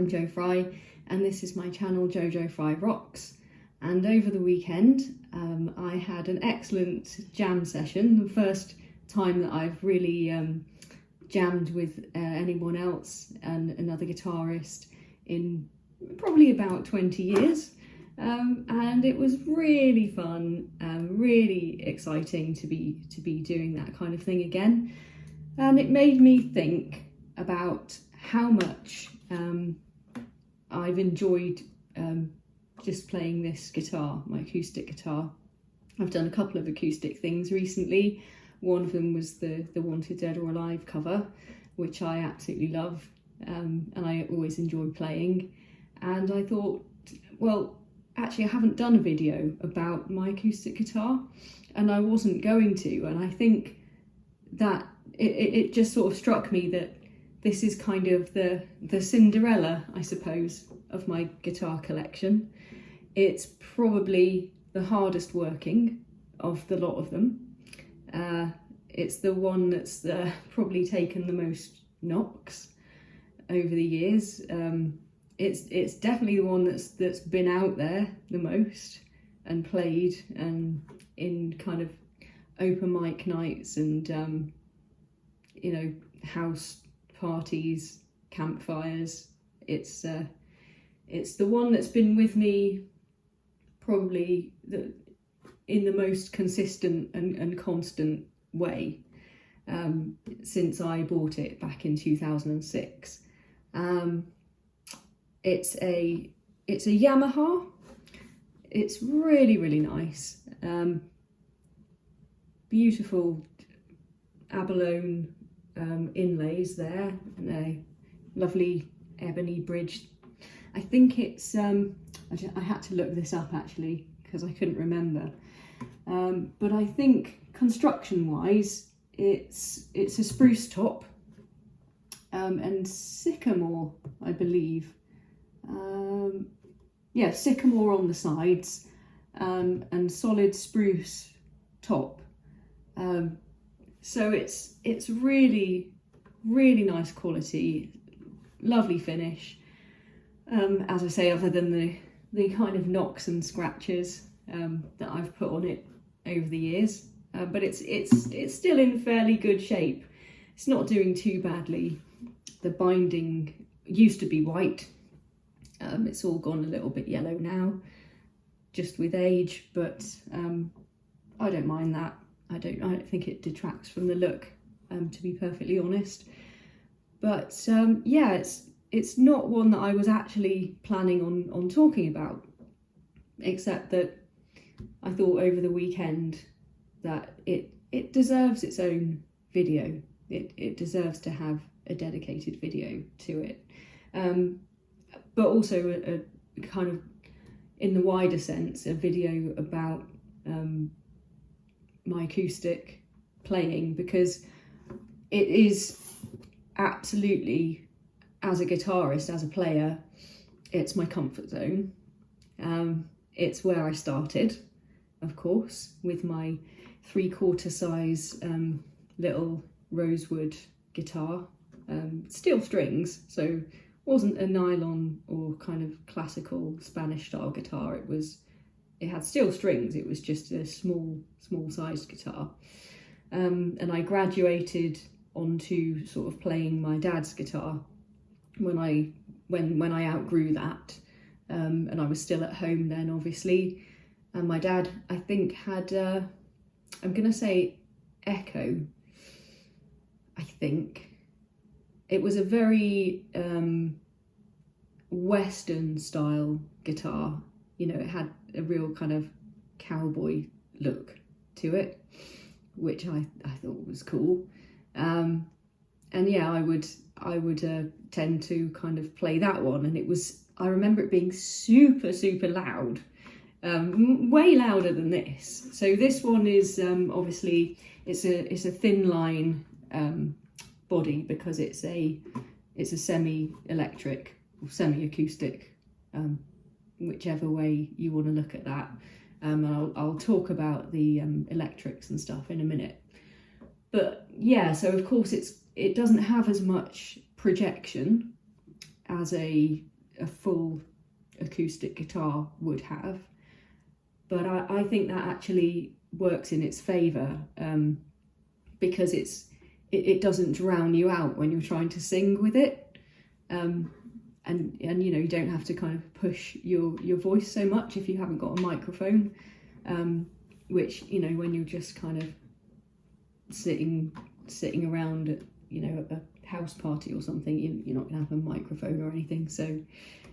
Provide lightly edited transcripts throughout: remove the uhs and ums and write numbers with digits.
I'm Jo Fry, and this is my channel Jojo Fry Rocks. And over the weekend I had an excellent jam session, the first time that I've really jammed with anyone else and another guitarist in probably about 20 years. And it was really fun, really exciting to be doing that kind of thing again. And it made me think about how much I've enjoyed just playing this guitar, my acoustic guitar. I've done a couple of acoustic things recently. One of them was the Wanted Dead or Alive cover, which I absolutely love, and I always enjoy playing. And I thought, well, actually I haven't done a video about my acoustic guitar, and I wasn't going to, and I think that it just sort of struck me that this is kind of the Cinderella, I suppose, of my guitar collection. It's probably the hardest working of the lot of them. It's the one that's probably taken the most knocks over the years. It's definitely the one that's been out there the most and played in kind of open mic nights and you know, house parties, campfires. It's the one that's been with me probably in the most consistent and constant way since I bought it back in 2006. It's a Yamaha. It's really nice. Beautiful abalone inlays there, and a lovely ebony bridge. I think it's I had to look this up actually because I couldn't remember, but I think construction wise it's a spruce top and sycamore, I believe. Yeah, sycamore on the sides and solid spruce top. So it's really nice quality, lovely finish. As I say, other than the kind of knocks and scratches that I've put on it over the years, but it's still in fairly good shape. It's not doing too badly. The binding used to be white. It's all gone a little bit yellow now, just with age, but I don't mind that. I don't think it detracts from the look, to be perfectly honest. But yeah, it's not one that I was actually planning on talking about, except that I thought over the weekend that it deserves its own video. It deserves to have a dedicated video to it, but also a kind of, in the wider sense, a video about my acoustic playing, because it is absolutely, as a guitarist, as a player, it's my comfort zone. It's where I started, of course, with my 3/4 size little rosewood guitar, steel strings, so wasn't a nylon or kind of classical Spanish style guitar. It had steel strings. It was just a small sized guitar, and I graduated onto sort of playing my dad's guitar when I outgrew that, and I was still at home then, obviously. And my dad, I think, had I'm gonna say Echo. I think it was a very Western style guitar. You know, it had a real kind of cowboy look to it, which I thought was cool. And yeah, I would tend to kind of play that one, and I remember it being super loud, way louder than this. So this one is obviously it's a thin line body, because it's a semi-electric or semi-acoustic, whichever way you want to look at that. I'll talk about the electrics and stuff in a minute. But yeah, so of course it doesn't have as much projection as a a full acoustic guitar would have. But I think that actually works in its favour, because it doesn't drown you out when you're trying to sing with it, and you know, you don't have to kind of push your voice so much if you haven't got a microphone, which, you know, when you're just kind of sitting around at, you know, a house party or something, you're not going to have a microphone or anything. So,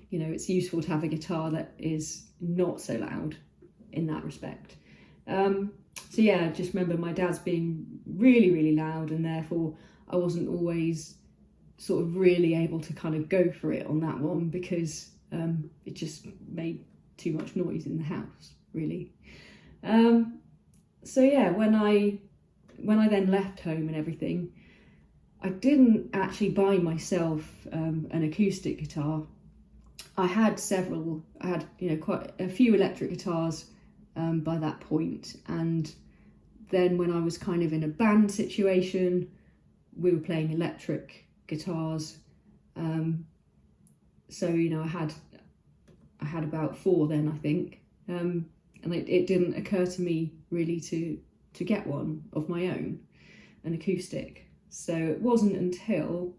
you know, it's useful to have a guitar that is not so loud in that respect. So yeah, I just remember my dad's being really, really loud, and therefore I wasn't always sort of really able to kind of go for it on that one, because it just made too much noise in the house, really. So yeah, when I then left home and everything, I didn't actually buy myself an acoustic guitar. I had you know, quite a few electric guitars by that point, and then when I was kind of in a band situation, we were playing electric guitars. So, you know, I had about 4 then, I think, and it didn't occur to me really to get one of my own, an acoustic. So it wasn't until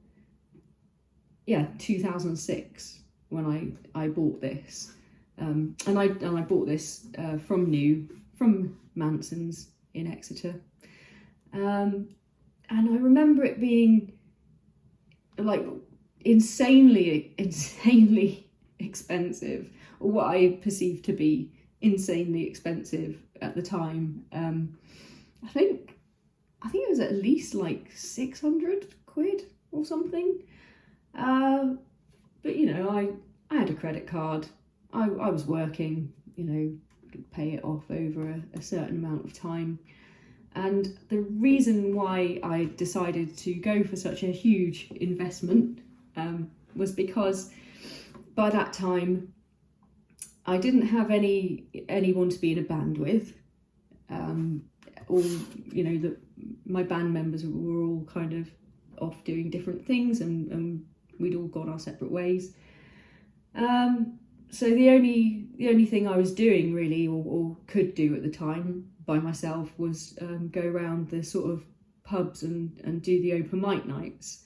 2006 when I bought this, and I bought this from Manson's in Exeter, and I remember it being like insanely expensive, or what I perceived to be insanely expensive at the time. I think it was at least like 600 quid or something. But you know, I had a credit card. I was working, you know, could pay it off over a certain amount of time. And the reason why I decided to go for such a huge investment was because by that time I didn't have anyone to be in a band with. All, you know, my band members were all kind of off doing different things, and we'd all gone our separate ways. So the only thing I was doing really, or could do at the time by myself, was go around the sort of pubs and do the open mic nights.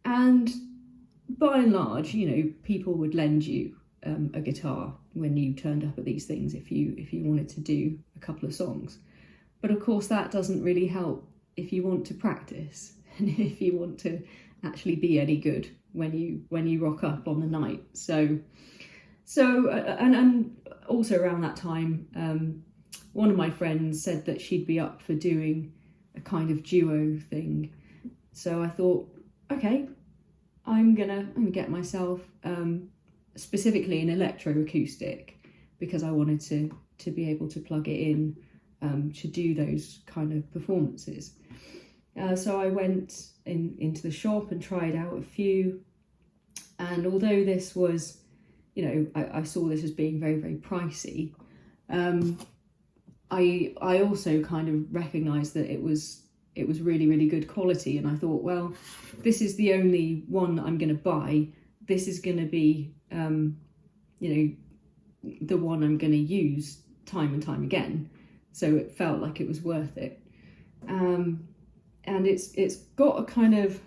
And by and large, you know, people would lend you a guitar when you turned up at these things if you wanted to do a couple of songs. But of course that doesn't really help if you want to practice and if you want to actually be any good when you rock up on the night. So and also around that time, one of my friends said that she'd be up for doing a kind of duo thing. So I thought, okay, I'm gonna get myself specifically an electroacoustic, because I wanted to be able to plug it in to do those kind of performances. So I went into the shop and tried out a few, and although this was, you know, I saw this as being very, very pricey, I also kind of recognised that it was really, really good quality, and I thought, well, this is the only one I'm going to buy. This is going to be, you know, the one I'm going to use time and time again. So it felt like it was worth it. And it's got a kind of,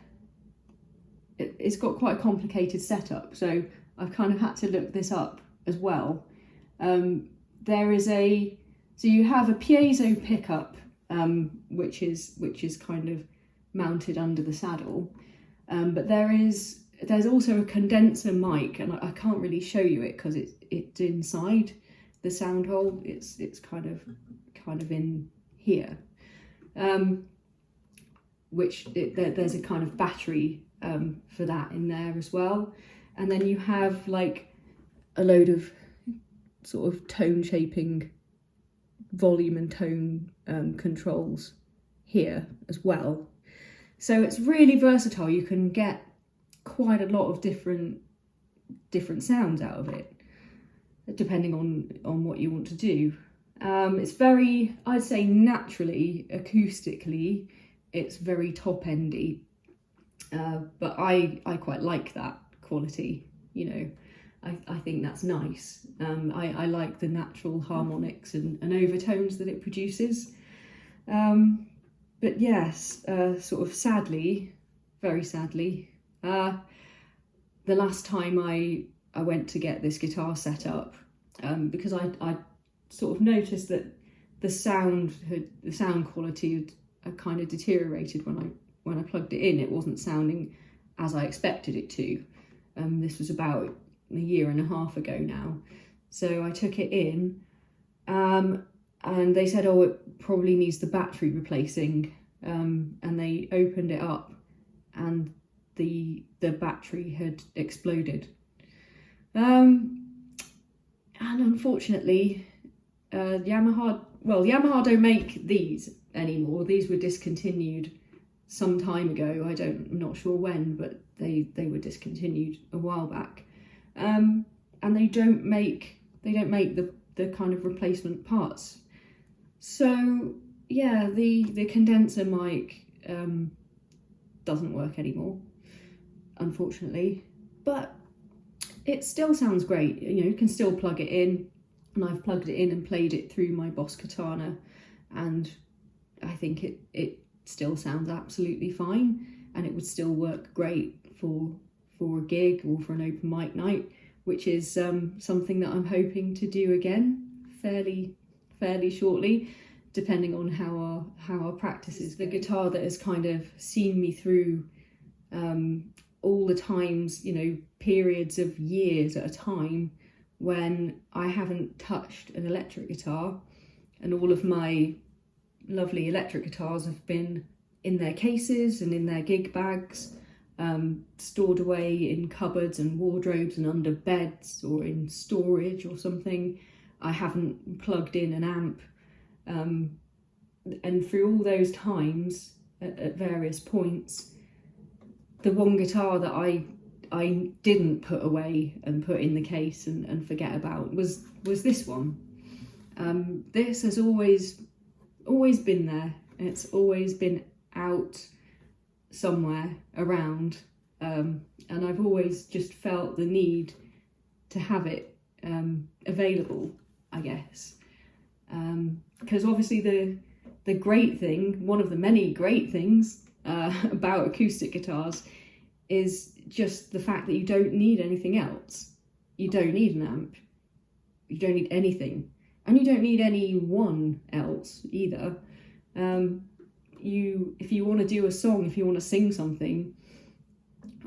it's got quite a complicated setup. So I've kind of had to look this up as well. So you have a piezo pickup, which is kind of mounted under the saddle, but there's also a condenser mic, and I can't really show you it because it's inside the sound hole. It's kind of in here, there's a kind of battery for that in there as well, and then you have like a load of sort of tone shaping, volume and tone controls here as well. So it's really versatile. You can get quite a lot of different sounds out of it, depending on what you want to do. It's very, I'd say naturally, acoustically, it's very top endy, but I quite like that quality, you know. I think that's nice. I like the natural harmonics and overtones that it produces. But yes, sort of sadly, very sadly, the last time I went to get this guitar set up, because I sort of noticed that the sound quality had kind of deteriorated when I plugged it in. It wasn't sounding as I expected it to. This was about a year and a half ago now. So I took it in, and they said, oh, it probably needs the battery replacing. And they opened it up, and the battery had exploded. And unfortunately, Yamaha don't make these anymore. These were discontinued some time ago. I'm not sure when, but they were discontinued a while back. And they don't make the kind of replacement parts. So yeah, the condenser mic doesn't work anymore, unfortunately, but it still sounds great. You can still plug it in, and I've plugged it in and played it through my Boss Katana, and I think it still sounds absolutely fine, and it would still work great for a gig or for an open mic night, which is something that I'm hoping to do again fairly shortly, depending on how our practice is. The guitar that has kind of seen me through all the times, periods of years at a time when I haven't touched an electric guitar, and all of my lovely electric guitars have been in their cases and in their gig bags, stored away in cupboards and wardrobes and under beds or in storage or something. I haven't plugged in an amp. And through all those times, at various points, the one guitar that I didn't put away and put in the case and forget about was this one. This has always been there. It's always been out somewhere around, and I've always just felt the need to have it available, I guess. Because obviously the great thing, one of the many great things about acoustic guitars is just the fact that you don't need anything else. You don't need an amp. You don't need anything. And you don't need anyone else either. If you want to do a song, if you want to sing something,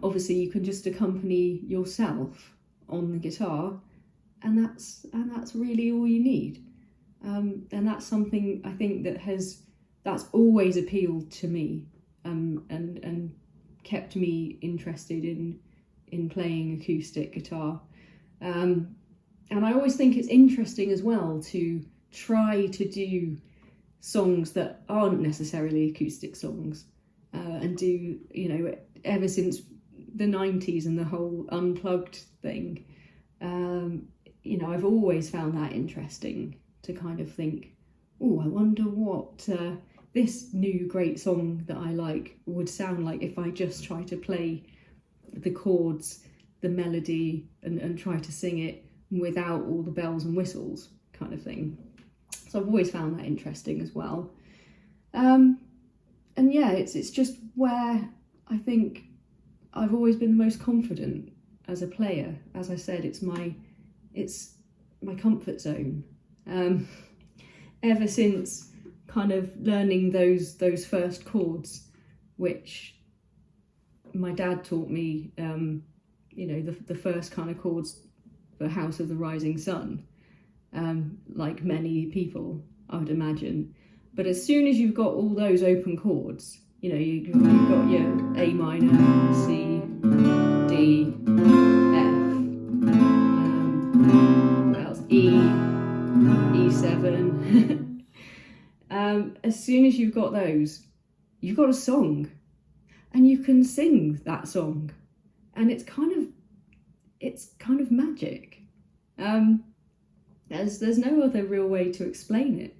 obviously you can just accompany yourself on the guitar, and that's really all you need. And that's something I think that's always appealed to me, and kept me interested in playing acoustic guitar. And I always think it's interesting as well to try to do songs that aren't necessarily acoustic songs, and do, ever since the 90s and the whole unplugged thing, I've always found that interesting to kind of think, oh, I wonder what this new great song that I like would sound like if I just try to play the chords, the melody, and try to sing it without all the bells and whistles kind of thing. So I've always found that interesting as well. And yeah, it's just where I think I've always been the most confident as a player. As I said, it's my comfort zone. Ever since kind of learning those first chords, which my dad taught me, the first kind of chords for House of the Rising Sun, like many people, I would imagine. But as soon as you've got all those open chords, you've got your A minor, C, D, F, what else? E7. As soon as you've got those, you've got a song, and you can sing that song, and it's kind of magic. There's no other real way to explain it.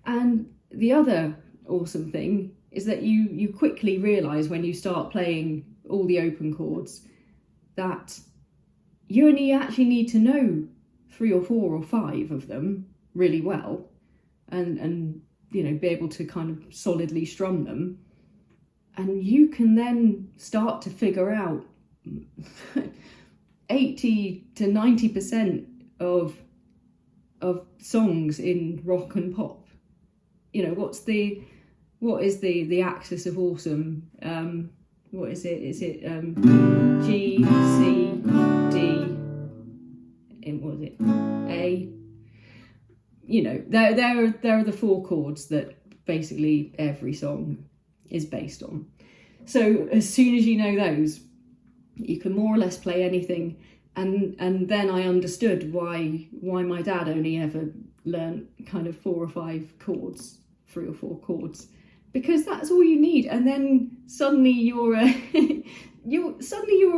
And the other awesome thing is that you quickly realise when you start playing all the open chords that you only actually need to know 3 or 4 or 5 of them really well, and you know, be able to kind of solidly strum them, and you can then start to figure out 80 to 90% of songs in rock and pop. You know, what is the axis of awesome? What is it? Is it G, C, D, and what is it? A? You know, there are the 4 chords that basically every song is based on. So as soon as you know those, you can more or less play anything. And then I understood why my dad only ever learned kind of 4 or 5 chords, 3 or 4 chords, because that's all you need. And then suddenly you're a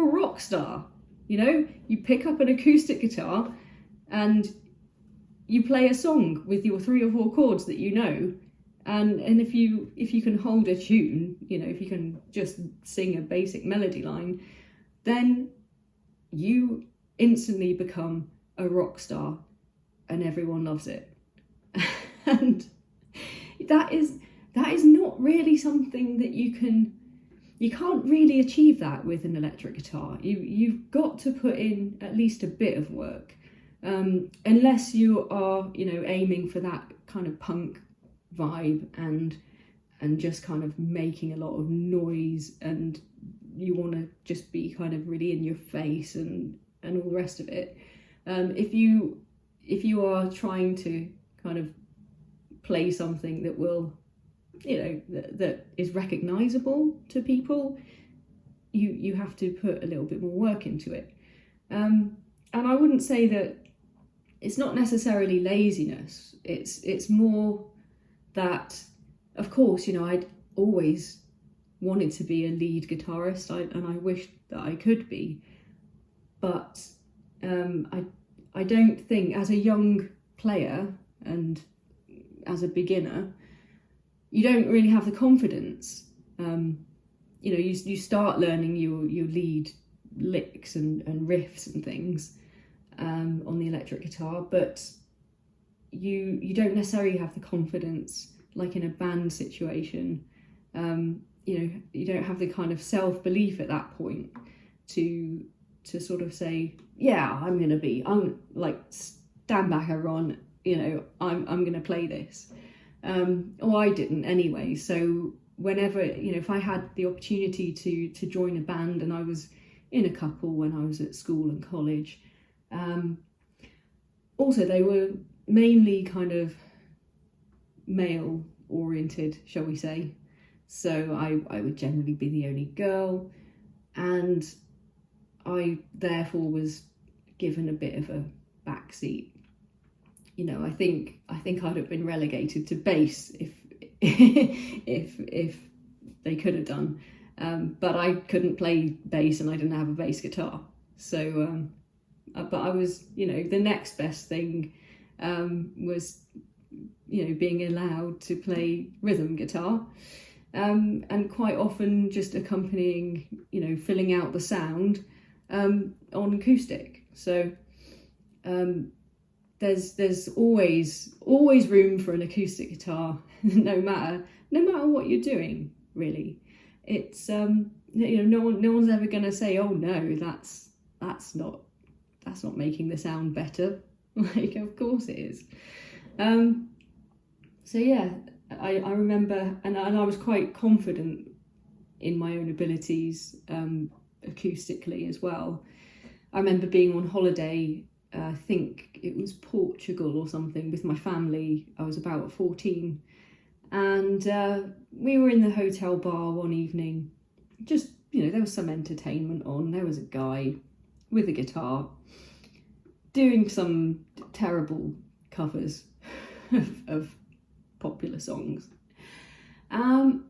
rock star. You know, you pick up an acoustic guitar and you play a song with your 3 or 4 chords that you know. And if you can hold a tune, you know, if you can just sing a basic melody line, then you instantly become a rock star and everyone loves it. And that is not really something that you can't really achieve that with an electric guitar. You've got to put in at least a bit of work, unless you are, you know, aiming for that kind of punk vibe and just kind of making a lot of noise, and you want to just be kind of really in your face and all the rest of it. If you are trying to kind of play something that will, you know, that is recognizable to people, you have to put a little bit more work into it. And I wouldn't say that it's not necessarily laziness. It's more that, of course, you know, I'd always wanted to be a lead guitarist, and I wished that I could be, but I don't think, as a young player and as a beginner, you don't really have the confidence. You know, you start learning your lead licks and riffs and things on the electric guitar, but you don't necessarily have the confidence like in a band situation. You know, you don't have the kind of self-belief at that point to sort of say, yeah, I'm like, stand back, everyone, you know, I'm going to play this. Or I didn't anyway. So whenever, you know, if I had the opportunity to join a band, and I was in a couple when I was at school and college, also they were mainly kind of male oriented, shall we say. So I would generally be the only girl, and I therefore was given a bit of a backseat. You know, I think I'd have been relegated to bass if they could have done, but I couldn't play bass and I didn't have a bass guitar. So, but I was, you know, the next best thing was, you know, being allowed to play rhythm guitar, and quite often just accompanying, you know, filling out the sound on acoustic. So there's always room for an acoustic guitar, no matter what you're doing, really. It's you know, no one's ever going to say, oh no, that's not making the sound better. Like, of course it is. So yeah, I remember, and I was quite confident in my own abilities acoustically as well. I remember being on holiday, I think it was Portugal or something, with my family. I was about 14, and we were in the hotel bar one evening. Just, you know, there was some entertainment on. There was a guy with a guitar doing some terrible covers of popular songs. And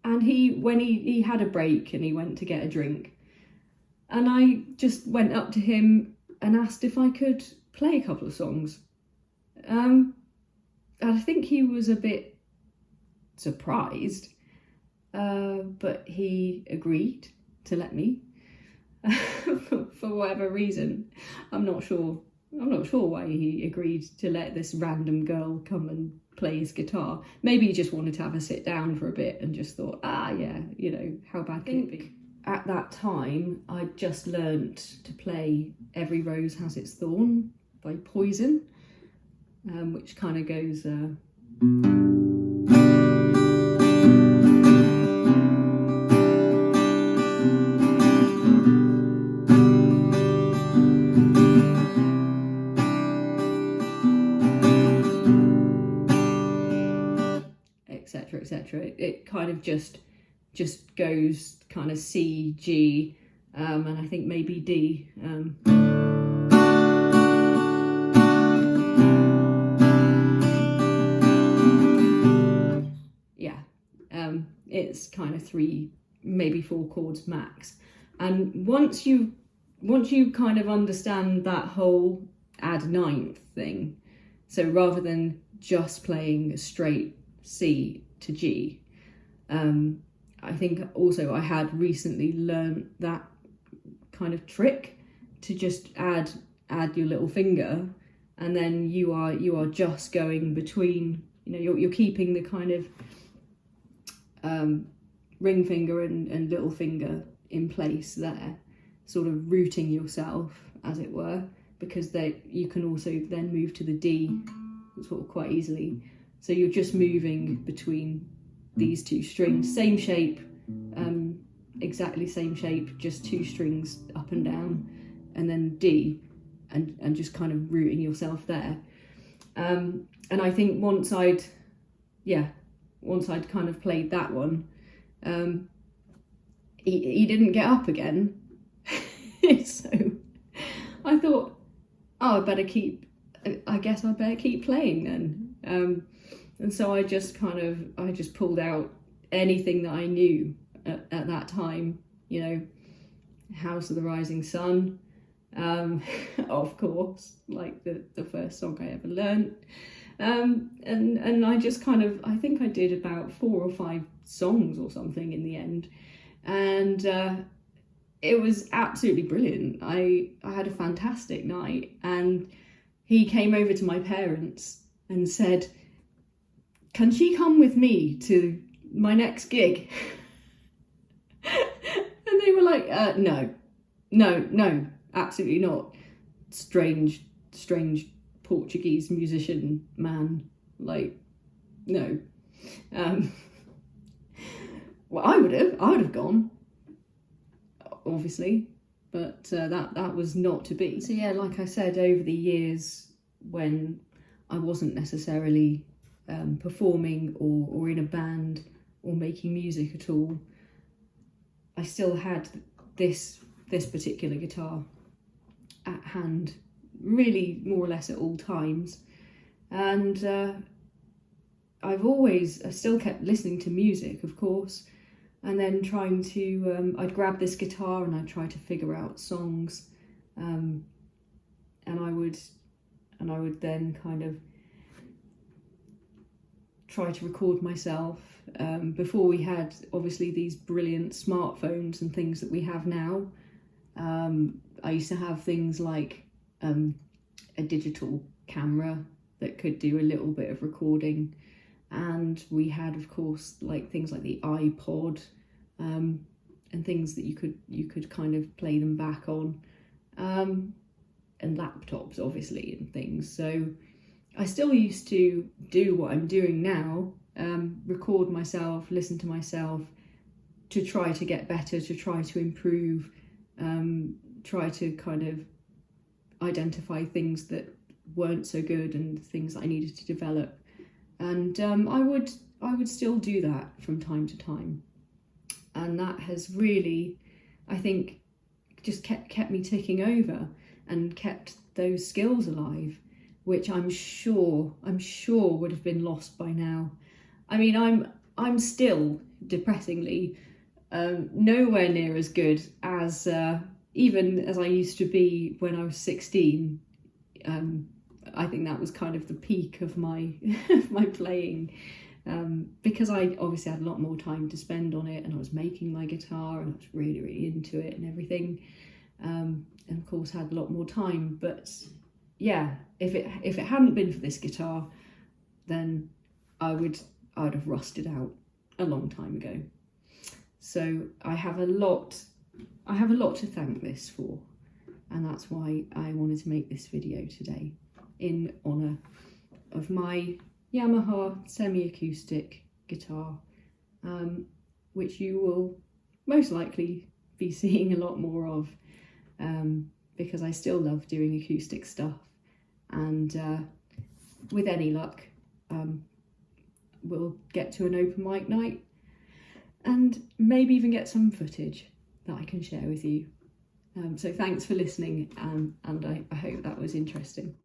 when he had a break and he went to get a drink, and I just went up to him and asked if I could play a couple of songs. And I think he was a bit surprised, but he agreed to let me. for whatever reason. I'm not sure why he agreed to let this random girl come and play his guitar. Maybe he just wanted to have a sit down for a bit and just thought, yeah, how bad can it be? At that time, I'd just learnt to play Every Rose Has Its Thorn by Poison, which kind of goes... etc, etc. It kind of just goes kind of C, G, and I think maybe D. It's kind of 3, maybe 4 chords max. And once you kind of understand that whole add ninth thing, so rather than just playing a straight C to G, I think also I had recently learned that kind of trick to just add your little finger, and then you are just going between, you're keeping the kind of ring finger and little finger in place there, sort of rooting yourself, as it were, because you can also then move to the D sort of quite easily. So you're just moving between these 2 strings, same shape, exactly same shape, just 2 strings up and down, and then D, and just kind of rooting yourself there. And I think once I'd kind of played that one, he didn't get up again. So I thought, I better keep playing then. And so I just pulled out anything that I knew at that time, House of the Rising Sun, of course, like the first song I ever learned. And I just I think I did about 4 or 5 songs or something in the end. And it was absolutely brilliant. I had a fantastic night, and he came over to my parents and said, "Can she come with me to my next gig?" And they were like, no, absolutely not. Strange Portuguese musician man, like, no. Well, I would have gone, obviously, but that was not to be. So yeah, like I said, over the years when I wasn't necessarily performing or in a band or making music at all, I still had this particular guitar at hand, really more or less at all times. And I still kept listening to music, of course, and then trying to, I'd grab this guitar and I'd try to figure out songs, and I would then kind of try to record myself. Before we had obviously these brilliant smartphones and things that we have now, I used to have things like a digital camera that could do a little bit of recording, and we had, of course, like things like the iPod, and things that you could kind of play them back on, and laptops obviously and things. So I still used to do what I'm doing now, record myself, listen to myself, to try to get better, to try to improve, try to kind of identify things that weren't so good and things that I needed to develop. And I would still do that from time to time. And that has really, I think, just kept me ticking over and kept those skills alive, which I'm sure would have been lost by now. I mean, I'm still depressingly nowhere near as good as even as I used to be when I was 16. I think that was kind of the peak of my my playing. because I obviously had a lot more time to spend on it, and I was making my guitar and I was really into it and everything, and of course had a lot more time. But yeah, if it hadn't been for this guitar, then I'd have rusted out a long time ago. So I have a lot to thank this for, and that's why I wanted to make this video today in honour of my Yamaha semi-acoustic guitar, which you will most likely be seeing a lot more of, because I still love doing acoustic stuff, and with any luck we'll get to an open mic night and maybe even get some footage that I can share with you. So thanks for listening, and I hope that was interesting.